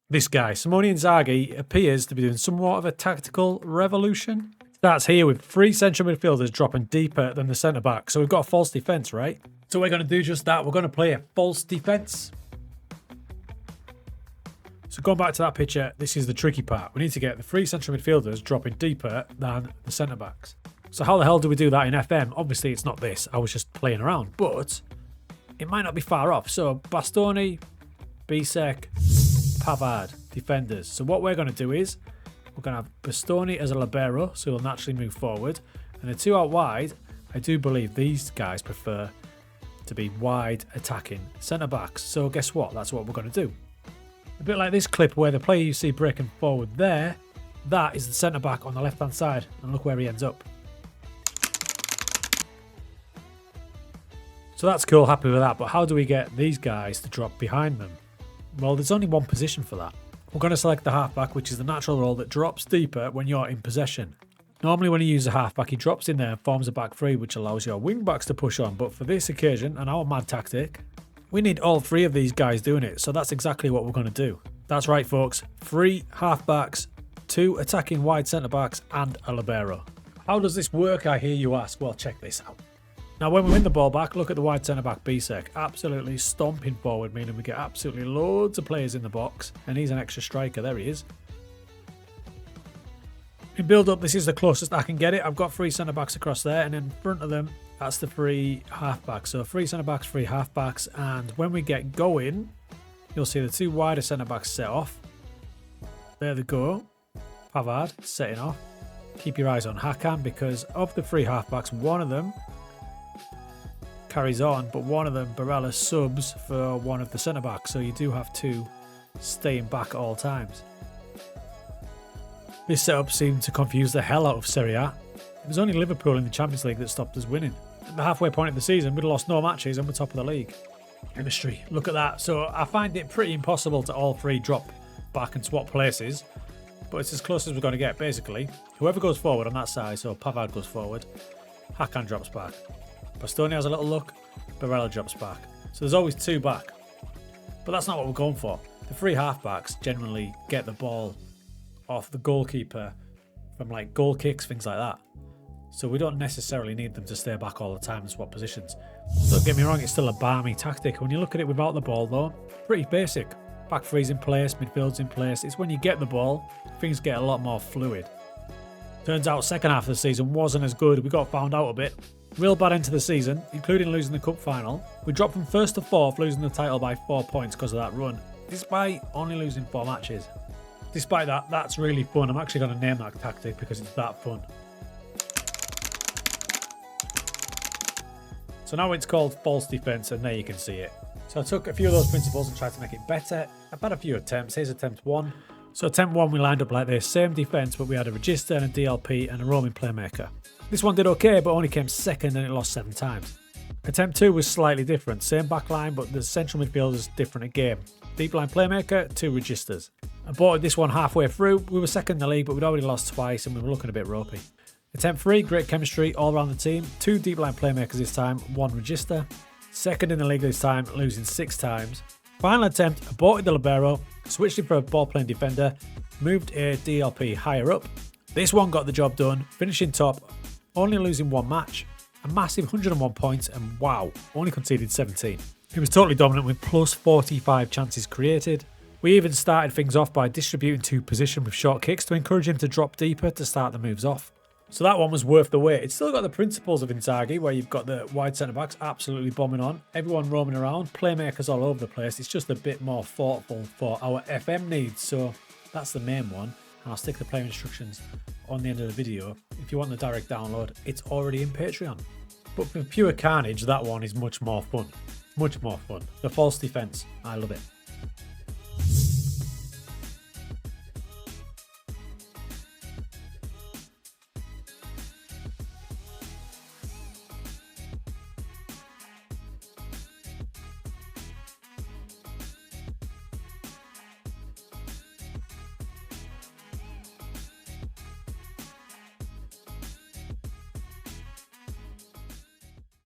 This guy, Simone Inzaghi, appears to be doing somewhat of a tactical revolution. Starts here with 3 central midfielders dropping deeper than the centre-back. So we've got a false defence, right? So we're going to do just that. We're going to play a false defence. So going back to that picture, this is the tricky part. We need to get the 3 central midfielders dropping deeper than the centre-backs. So how the hell do we do that in FM? Obviously, it's not this. I was just playing around. But it might not be far off. So Bastoni, Bisek, Pavard, defenders. So what we're going to do is we're going to have Bastoni as a libero, so he'll naturally move forward. And the 2 out wide, I do believe these guys prefer to be wide attacking centre-backs. So guess what? That's what we're going to do. A bit like this clip where the player you see breaking forward there, that is the centre-back on the left-hand side. And look where he ends up. So that's cool, happy with that. But how do we get these guys to drop behind them? Well, there's only one position for that. We're going to select the halfback, which is the natural role that drops deeper when you're in possession. Normally when you use a halfback, he drops in there and forms a back three, which allows your wing-backs to push on. But for this occasion, and our mad tactic, we need all 3 of these guys doing it. So that's exactly what we're going to do. That's right, folks. 3 halfbacks, 2 attacking wide centre-backs, and a libero. How does this work, I hear you ask? Well, check this out. Now, when we win the ball back, look at the wide centre-back Bisek. Absolutely stomping forward, meaning we get absolutely loads of players in the box. And he's an extra striker. There he is. In build-up, this is the closest I can get it. I've got 3 centre-backs across there. And in front of them, that's the 3 half-backs. So 3 centre-backs, 3 half-backs. And when we get going, you'll see the 2 wider centre-backs set off. There they go. Pavard setting off. Keep your eyes on Hakan, because of the 3 half-backs, one of them carries on, but one of them, Barella, subs for one of the centre-backs, so you do have to stay back at all times. This setup seemed to confuse the hell out of Serie A. It was only Liverpool in the Champions League that stopped us winning. At the halfway point of the season, we'd lost no matches and we're top of the league. Chemistry, look at that. So I find it pretty impossible to all 3 drop back and swap places, but it's as close as we're going to get, basically. Whoever goes forward on that side, so Pavard goes forward, Hakan drops back. Bastoni has a little look, Barella drops back. So there's always 2 back. But that's not what we're going for. The 3 halfbacks generally get the ball off the goalkeeper from like goal kicks, things like that. So we don't necessarily need them to stay back all the time and swap positions. Don't get me wrong, it's still a balmy tactic. When you look at it without the ball though, pretty basic. Back three's in place, midfield's in place. It's when you get the ball, things get a lot more fluid. Turns out second half of the season wasn't as good. We got found out a bit. Real bad end to the season, including losing the cup final. We dropped from 1st to 4th, losing the title by 4 points because of that run, despite only losing 4 matches. Despite that, that's really fun. I'm actually going to name that tactic because it's that fun. So now it's called false defence, and there you can see it. So I took a few of those principles and tried to make it better. I've had a few attempts. Here's attempt 1. So attempt 1, we lined up like this. Same defence, but we had a regista and a DLP and a roaming playmaker. This one did okay, but only came second and it lost 7 times. Attempt 2 was slightly different. Same back line, but the central midfield is different again. Deep line playmaker, 2 registas. I bought this one halfway through. We were second in the league, but we'd already lost twice and we were looking a bit ropey. Attempt 3, great chemistry all around the team. 2 deep line playmakers this time, 1 regista. Second in the league this time, losing 6 times. Final attempt, aborted the libero, switched it for a ball-playing defender, moved a DLP higher up. This one got the job done, finishing top, only losing 1 match, a massive 101 points, and wow, only conceded 17. He was totally dominant with plus 45 chances created. We even started things off by distributing to position with short kicks to encourage him to drop deeper to start the moves off. So that one was worth the wait. It's still got the principles of Inzaghi, where you've got the wide centre-backs absolutely bombing on, everyone roaming around, playmakers all over the place. It's just a bit more thoughtful for our FM needs, so that's the main one. And I'll stick the player instructions on the end of the video. If you want the direct download, it's already in Patreon. But for pure carnage, that one is much more fun. Much more fun. The false defence, I love it.